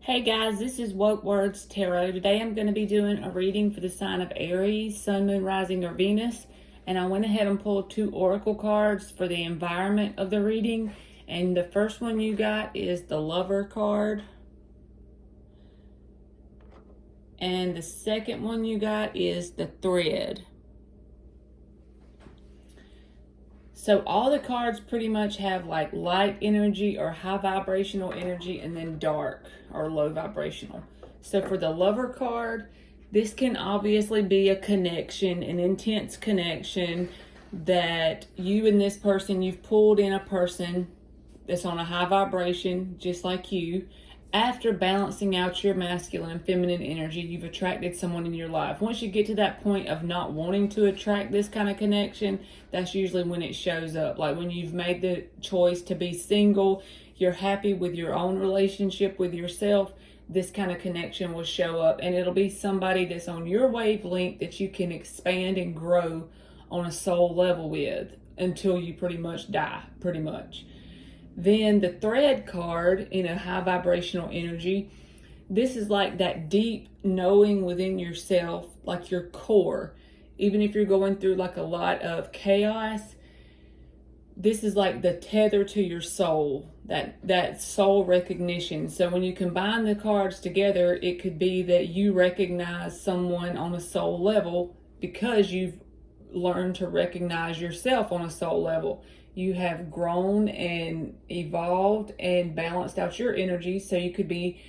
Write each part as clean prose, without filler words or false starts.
Hey guys, this is Woke Words Tarot. Today I'm going to be doing a reading for the sign of Aries, Sun, Moon, Rising, or Venus. And I went ahead and pulled two oracle cards for the environment of the reading. And the first one you got is the Lover card. And the second one you got is the Thread. So all the cards pretty much have like light energy or high vibrational energy, and then dark or low vibrational. So for the Lover card, this can obviously be a connection, an intense connection that you and this person, you've pulled in a person that's on a high vibration, just like you. After balancing out your masculine and feminine energy, you've attracted someone in your life. Once you get to that point of not wanting to attract this kind of connection, that's usually when it shows up. Like when you've made the choice to be single, you're happy with your own relationship with yourself, this kind of connection will show up. And it'll be somebody that's on your wavelength that you can expand and grow on a soul level with until you pretty much die, pretty much. Then the Thread card in a high vibrational energy, this is like that deep knowing within yourself, like your core. Even if you're going through like a lot of chaos, this is like the tether to your soul, that soul recognition. So when you combine the cards together, it could be that you recognize someone on a soul level because you've learned to recognize yourself on a soul level. You have grown and evolved and balanced out your energy, so you could be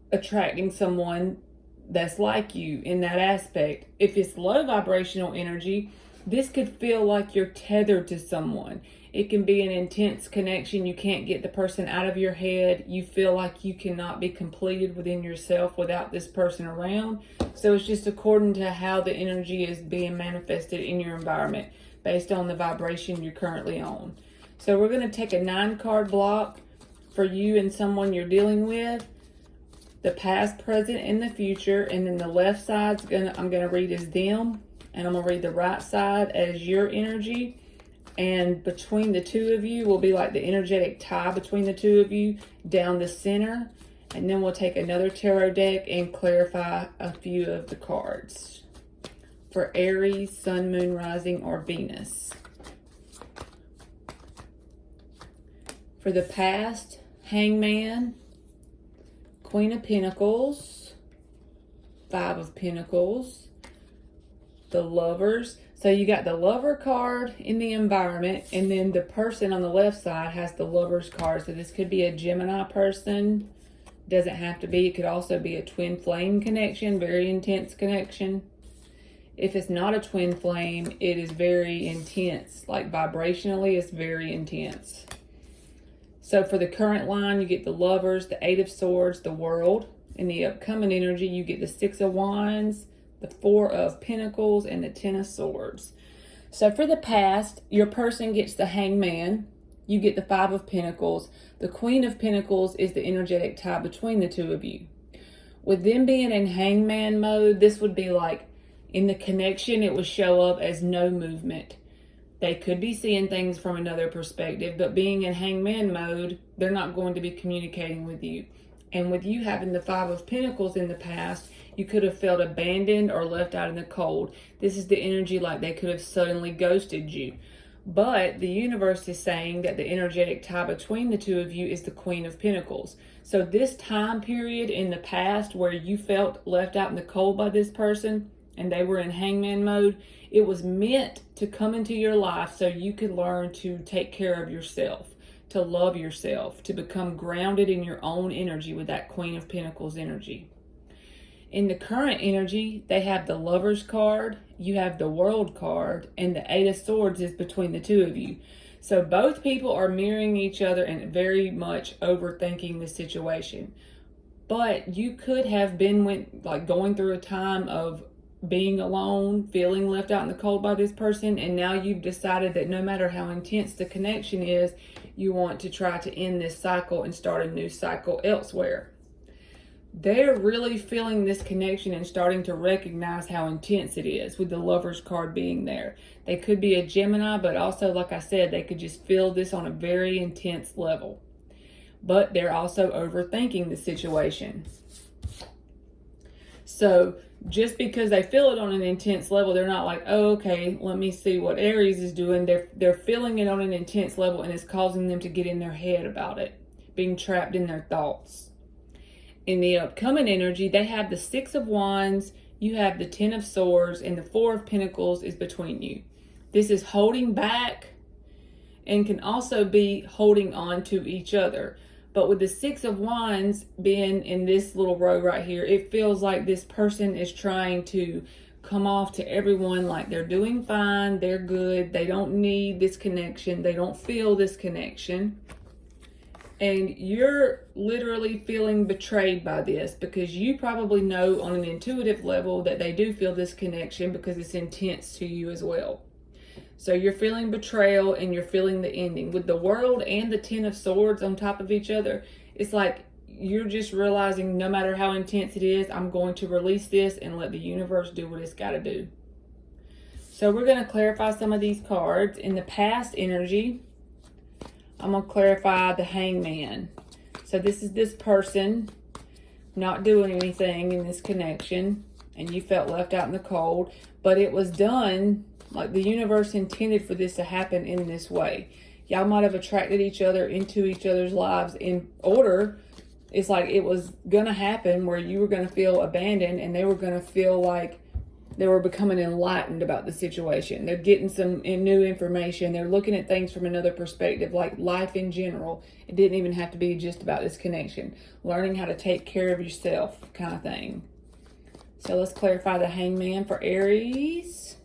attracting someone that's like you in that aspect. If it's low vibrational energy, this could feel like you're tethered to someone. It can be an intense connection. You can't get the person out of your head. You feel like you cannot be completed within yourself without this person around. So it's just according to how the energy is being manifested in your environment, based on the vibration you're currently on. So we're going to take a 9-card block for you and someone you're dealing with, the past, present, and the future. And then the left side's I'm going to read as them, and I'm going to read the right side as your energy. And between the two of you will be like the energetic tie between the two of you down the center. And then we'll take another tarot deck and clarify a few of the cards for Aries, Sun, Moon, Rising, or Venus. For the past, Hangman, Queen of Pentacles, 5 of Pentacles, the Lovers. So you got the Lover card in the environment, and then the person on the left side has the Lovers card. So this could be a Gemini person. Doesn't have to be. It could also be a twin flame connection, very intense connection. If it's not a twin flame, it is very intense. Like vibrationally, it's very intense. So for the current line, you get the Lovers, the 8 of Swords, the World. In the upcoming energy, you get the 6 of Wands, the 4 of Pentacles, and the 10 of Swords. So for the past, your person gets the Hangman. You get the 5 of Pentacles. The Queen of Pentacles is the energetic tie between the two of you. With them being in Hangman mode, this would be like, in the connection, it would show up as no movement. They could be seeing things from another perspective, but being in Hangman mode, they're not going to be communicating with you. And with you having the 5 of Pentacles in the past, you could have felt abandoned or left out in the cold. This is the energy like they could have suddenly ghosted you. But the universe is saying that the energetic tie between the two of you is the Queen of Pentacles. So this time period in the past where you felt left out in the cold by this person, and they were in Hangman mode, it was meant to come into your life so you could learn to take care of yourself, to love yourself, to become grounded in your own energy with that Queen of Pentacles energy. In the current energy, they have the Lovers card, you have the World card, and the 8 of Swords is between the two of you. So both people are mirroring each other and very much overthinking the situation. But you could have been going through a time of being alone, feeling left out in the cold by this person, and now you've decided that no matter how intense the connection is, you want to try to end this cycle and start a new cycle elsewhere. They're really feeling this connection and starting to recognize how intense it is with the Lovers card being there. They could be a Gemini, but also, like I said, they could just feel this on a very intense level. but they're also overthinking the situation. So just because they feel it on an intense level, they're not like, oh, okay, let me see what Aries is doing. They're feeling it on an intense level, and it's causing them to get in their head about it, being trapped in their thoughts. In the upcoming energy, they have the 6 of Wands, you have the 10 of Swords, and the 4 of Pentacles is between you. This is holding back and can also be holding on to each other. But with the 6 of Wands being in this little row right here, it feels like this person is trying to come off to everyone like they're doing fine, they're good, they don't need this connection, they don't feel this connection. And you're literally feeling betrayed by this, because you probably know on an intuitive level that they do feel this connection because it's intense to you as well. So you're feeling betrayal and you're feeling the ending. With the World and the 10 of Swords on top of each other, it's like you're just realizing no matter how intense it is, I'm going to release this and let the universe do what it's got to do. So we're going to clarify some of these cards. In the past energy, I'm going to clarify the Hangman. So this is this person not doing anything in this connection, and you felt left out in the cold, but it was done like the universe intended for this to happen in this way. Y'all might have attracted each other into each other's lives in order. It's like it was going to happen where you were going to feel abandoned and they were going to feel like they were becoming enlightened about the situation. They're getting some new information. They're looking at things from another perspective, like life in general. It didn't even have to be just about this connection. Learning how to take care of yourself kind of thing. So let's clarify the Hangman for Aries.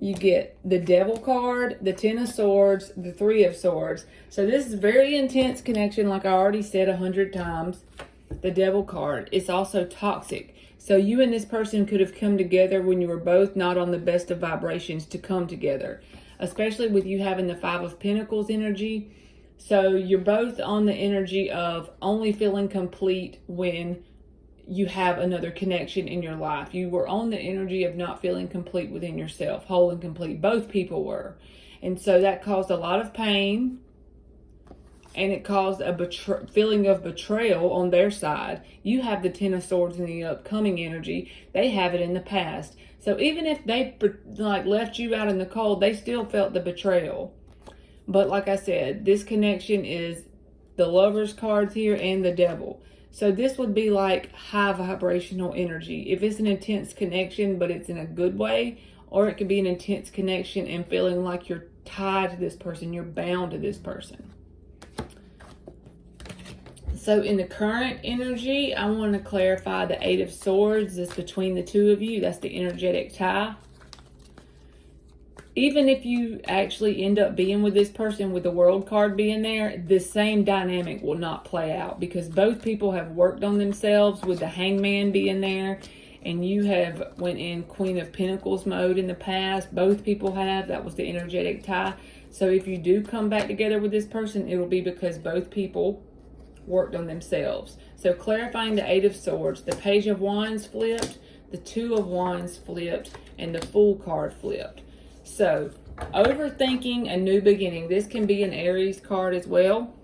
You get the Devil card, the 10 of Swords, the 3 of Swords. So this is a very intense connection, like I already said 100 times. The Devil card. It's also toxic. So you and this person could have come together when you were both not on the best of vibrations to come together. Especially with you having the 5 of Pentacles energy. So you're both on the energy of only feeling complete when you have another connection in your life. You were on the energy of not feeling complete within yourself, whole and complete. Both people were. And so that caused a lot of pain. And it caused a feeling of betrayal on their side. You have the 10 of Swords in the upcoming energy. They have it in the past. So even if they like left you out in the cold, they still felt the betrayal. But like I said, this connection is the Lover's cards here and the Devil. So this would be like high vibrational energy. If it's an intense connection, but it's in a good way, or it could be an intense connection and feeling like you're tied to this person, you're bound to this person. So in the current energy, I want to clarify the 8 of Swords that's between the two of you. That's the energetic tie. Even if you actually end up being with this person with the World card being there, the same dynamic will not play out because both people have worked on themselves with the Hangman being there, and you have went in Queen of Pentacles mode in the past. Both people have. That was the energetic tie. So if you do come back together with this person, it will be because both people worked on themselves. So clarifying the 8 of Swords, the Page of Wands flipped, the 2 of Wands flipped, and the Fool card flipped. So overthinking a new beginning. This can be an Aries card as well.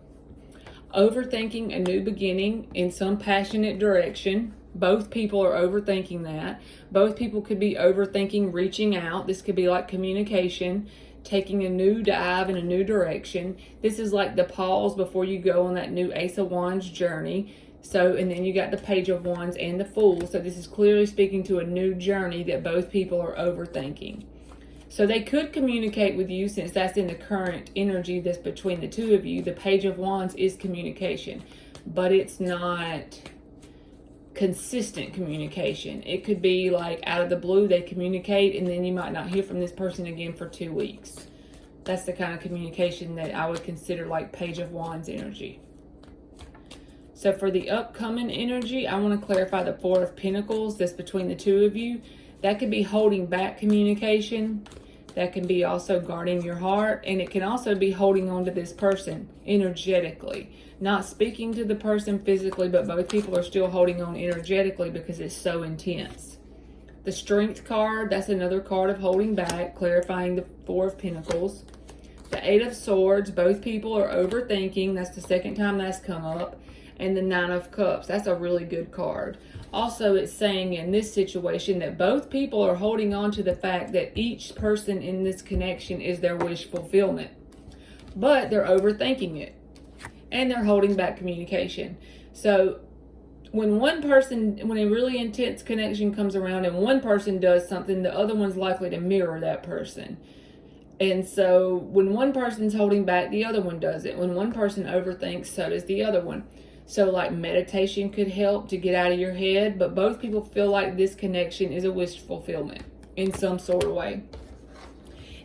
Overthinking a new beginning in some passionate direction. Both people are overthinking that. Both people could be overthinking reaching out. This could be like communication, taking a new dive in a new direction. This is like the pause before you go on that new Ace of Wands journey. So, and then you got the Page of Wands and the Fool. So this is clearly speaking to a new journey that both people are overthinking. So they could communicate with you since that's in the current energy that's between the two of you. The Page of Wands is communication, but it's not consistent communication. It could be like out of the blue they communicate and then you might not hear from this person again for 2 weeks. That's the kind of communication that I would consider like Page of Wands energy. So for the upcoming energy, I want to clarify the 4 of Pentacles that's between the two of you. That could be holding back communication. That can be also guarding your heart. And it can also be holding on to this person energetically. Not speaking to the person physically, but both people are still holding on energetically because it's so intense. The Strength card, that's another card of holding back, clarifying the 4 of Pentacles. The Eight of Swords, both people are overthinking. That's the second time that's come up. And the Nine of Cups. That's a really good card. Also, it's saying in this situation that both people are holding on to the fact that each person in this connection is their wish fulfillment. But they're overthinking it. And they're holding back communication. So when a really intense connection comes around and one person does something, the other one's likely to mirror that person. And so when one person's holding back, the other one does it. When one person overthinks, so does the other one. So like meditation could help to get out of your head, but both people feel like this connection is a wish fulfillment in some sort of way.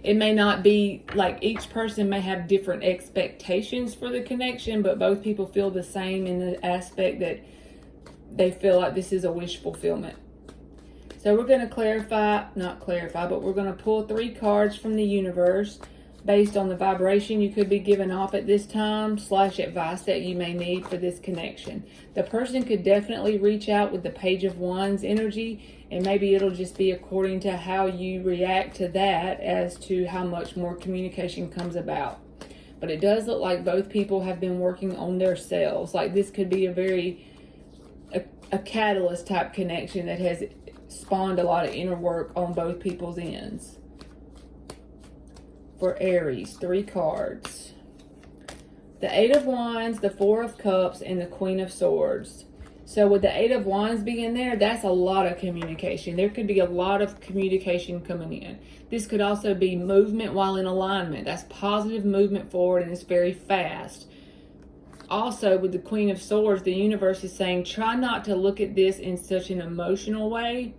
It may not be like each person may have different expectations for the connection, but both people feel the same in the aspect that they feel like this is a wish fulfillment. So we're going to but we're going to pull 3 cards from the universe based on the vibration you could be giving off at this time / advice that you may need for this connection. The person could definitely reach out with the Page of Wands energy, and maybe it'll just be according to how you react to that as to how much more communication comes about. But it does look like both people have been working on their selves. Like this could be a catalyst type connection that has spawned a lot of inner work on both people's ends. For Aries, 3 cards. The Eight of Wands, the Four of Cups, and the Queen of Swords. So with the Eight of Wands being there, that's a lot of communication. There could be a lot of communication coming in. This could also be movement while in alignment. That's positive movement forward, and it's very fast. Also, with the Queen of Swords, the universe is saying, try not to look at this in such an emotional way.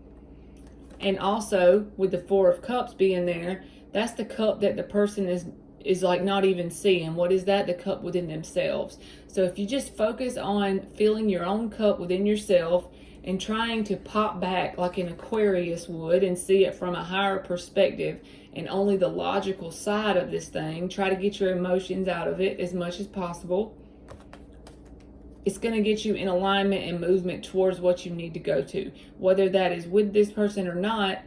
And also, with the Four of Cups being there, that's the cup that the person is like not even seeing. What is that? The cup within themselves. So if you just focus on filling your own cup within yourself and trying to pop back like an Aquarius would and see it from a higher perspective and only the logical side of this thing, try to get your emotions out of it as much as possible. It's going to get you in alignment and movement towards what you need to go to. Whether that is with this person or not,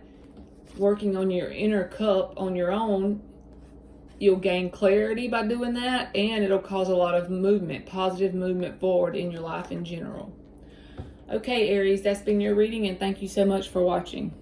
working on your inner cup on your own, you'll gain clarity by doing that, and it'll cause a lot of movement, positive movement forward in your life in general. Okay, Aries, that's been your reading, and thank you so much for watching.